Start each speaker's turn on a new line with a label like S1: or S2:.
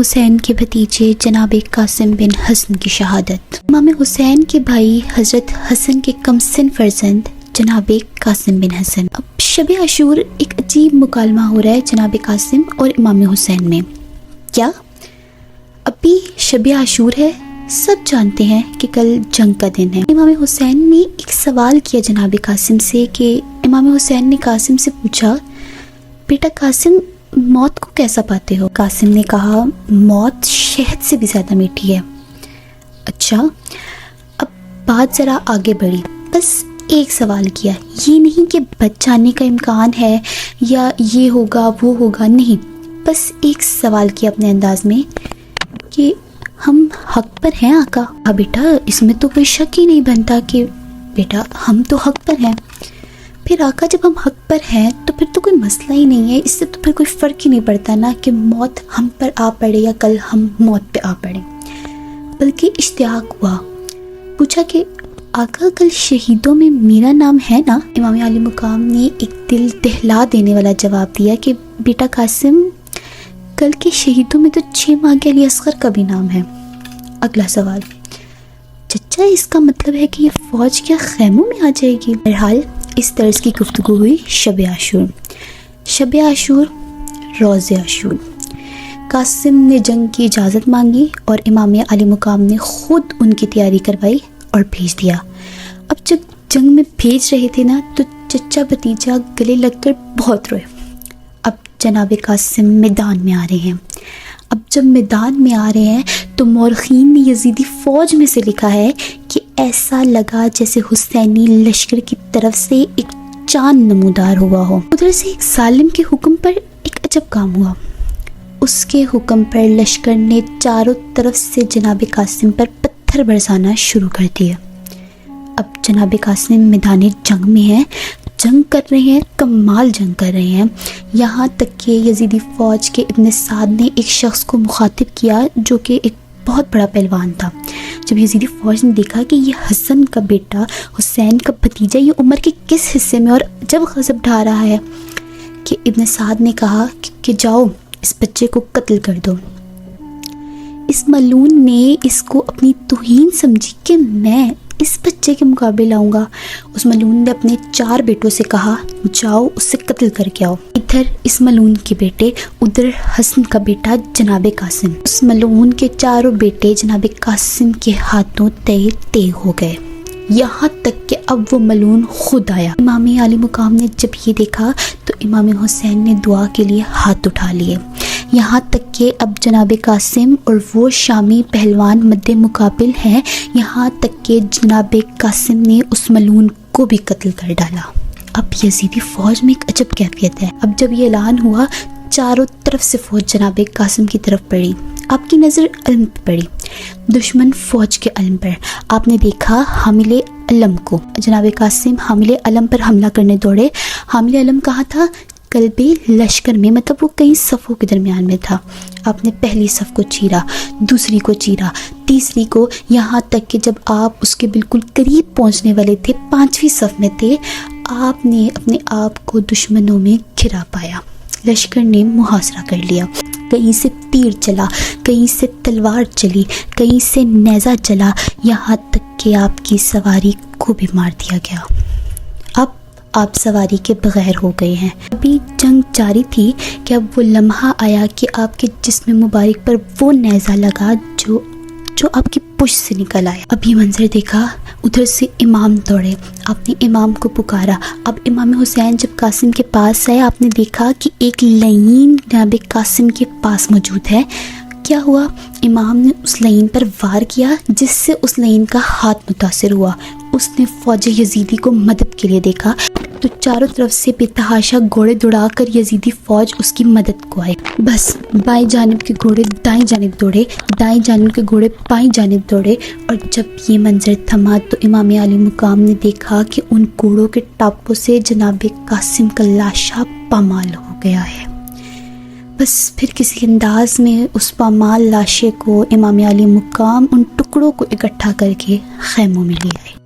S1: حسین کے بھتیجے جناب قاسم بن حسن کی شہادت۔ امام حسین کے بھائی حضرت حسن کے کمسن فرزند جناب قاسم بن حسن۔ اب شب عاشور ایک عجیب مکالمہ ہو رہا ہے جناب قاسم اور امام حسین میں۔ کیا ابھی شب عاشور ہے؟ سب جانتے ہیں کہ کل جنگ کا دن ہے۔ امام حسین نے ایک سوال کیا جناب قاسم سے کہ امام حسین نے قاسم سے پوچھا، بیٹا قاسم موت کو کیسا پاتے ہو؟ قاسم نے کہا، موت شہد سے بھی زیادہ میٹھی ہے۔ اچھا، اب بات ذرا آگے بڑھی، بس ایک سوال کیا، یہ نہیں کہ بچ جانے کا امکان ہے یا یہ ہوگا وہ ہوگا، نہیں، بس ایک سوال کیا اپنے انداز میں کہ ہم حق پر ہیں آقا؟ ہاں بیٹا، اس میں تو کوئی شک ہی نہیں بنتا کہ بیٹا ہم تو حق پر ہیں۔ پھر آقا جب ہم حق پر ہیں تو پھر تو کوئی مسئلہ ہی نہیں ہے، اس سے تو پھر کوئی فرق ہی نہیں پڑتا نا کہ موت ہم پر آ پڑے یا کل ہم موت پہ آ پڑے۔ بلکہ اشتیاق ہوا، پوچھا کہ آقا کل شہیدوں میں میرا نام ہے نا؟ امام علی مقام نے ایک دل دہلا دینے والا جواب دیا کہ بیٹا قاسم، کل کے شہیدوں میں تو 6 ماہ کے علی اصغر کا بھی نام ہے۔ اگلا سوال، چچا اس کا مطلب ہے کہ یہ فوج کیا خیموں میں آ جائے گی؟ بہرحال اس طرز کی گفتگو ہوئی شب عاشور۔ شب عاشور، روز عاشور۔ قاسم نے جنگ کی اجازت مانگی اور امام علی مقام نے خود ان کی تیاری کروائی اور بھیج دیا۔ اب جب جنگ میں بھیج رہے تھے نا تو چچا بھتیجا گلے لگ کر بہت روئے۔ اب جناب قاسم میدان میں آ رہے ہیں۔ اب جب میدان میں آ رہے ہیں تو مورخین نے یزیدی فوج میں سے لکھا ہے کہ ایسا لگا جیسے حسینی لشکر کی طرف سے ایک چاند نمودار ہوا ہو۔ ادھر سے ایک ظالم کے حکم پر ایک عجب کام ہوا۔ اس کے حکم پر لشکر نے چاروں طرف سے جناب قاسم پر پتھر برسانا شروع کر دیا۔ اب جناب قاسم میدان جنگ میں ہیں، جنگ کر رہے ہیں، کمال جنگ کر رہے ہیں، یہاں تک کہ یزیدی فوج کے ابن سعد نے ایک شخص کو مخاطب کیا جو کہ ایک بہت بڑا پہلوان تھا۔ جب یزیدی فوج نے دیکھا کہ یہ حسن کا بیٹا حسین کا بھتیجا یہ عمر کے کس حصے میں اور جب غضب ڈھا رہا ہے کہ ابن سعد نے کہا کہ جاؤ اس بچے کو قتل کر دو۔ اس ملعون نے اس کو اپنی توہین سمجھی کہ میں اس بچے کے مقابلے لاؤں گا۔ اس ملعون نے اپنے 4 بیٹوں سے کہا جاؤ اس سے قتل کر کے آؤ۔ ادھر اس ملعون کے بیٹے، ادھر حسن کا بیٹا جناب قاسم۔ اس ملعون کے 4 بیٹے جناب قاسم کے ہاتھوں تیگ ہو گئے، یہاں تک کہ اب وہ ملعون خود آیا۔ امام علی مقام نے جب یہ دیکھا تو امام حسین نے دعا کے لیے ہاتھ اٹھا لیے، یہاں تک کہ اب جناب قاسم اور وہ شامی پہلوان مد مقابل ہیں، یہاں تک کہ جناب قاسم نے اس ملعون کو بھی قتل کر ڈالا۔ اب یزیدی فوج میں ایک عجب کیفیت ہے۔ اب جب یہ اعلان ہوا چاروں طرف سے فوج جناب قاسم کی طرف پڑی۔ آپ کی نظر علم پہ پڑی، دشمن فوج کے علم پر۔ آپ نے دیکھا حامل علم کو، جناب قاسم حامل علم پر حملہ کرنے دوڑے۔ حامل علم کہاں تھا؟ قلب لشکر میں، مطلب وہ کئی صفوں کے درمیان میں تھا۔ آپ نے پہلی صف کو چیرا، دوسری کو چیرا، تیسری کو، یہاں تک کہ جب آپ اس کے بالکل قریب پہنچنے والے تھے، 5ویں صف میں تھے، آپ نے اپنے آپ کو دشمنوں میں گھرا پایا۔ لشکر نے محاصرہ کر لیا، کہیں سے تیر چلا، کہیں سے تلوار چلی، کہیں سے نیزہ چلا، یہاں تک کہ آپ کی سواری کو بھی مار دیا گیا۔ اب آپ سواری کے بغیر ہو گئے ہیں۔ ابھی جنگ جاری تھی کہ اب وہ لمحہ آیا کہ آپ کے جسم مبارک پر وہ نیزہ لگا جو آپ کی پشت سے نکل آیا۔ اب یہ منظر دیکھا، ادھر سے امام دوڑے، آپ نے امام کو پکارا۔ اب امام حسین جب قاسم کے پاس آئے، آپ نے دیکھا کہ ایک لعین جناب قاسم کے پاس موجود ہے۔ کیا ہوا؟ امام نے اس لعین پر وار کیا جس سے اس لعین کا ہاتھ متاثر ہوا۔ اس نے فوج یزیدی کو مدد کے لیے دیکھا تو چاروں طرف سے بے تحاشا گھوڑے دوڑا کر یزیدی فوج اس کی مدد کو آئے۔ بس بائیں جانب کے گھوڑے دائیں جانب دوڑے، دائیں جانب کے گھوڑے بائیں جانب دوڑے، اور جب یہ منظر تھما تو امام علی مقام نے دیکھا کہ ان گھوڑوں کے ٹاپوں سے جناب قاسم کا لاشا پامال ہو گیا ہے۔ بس پھر کسی انداز میں اس پامال لاشے کو امام علی مقام ان ٹکڑوں کو اکٹھا کر کے خیموں میں لے آئے۔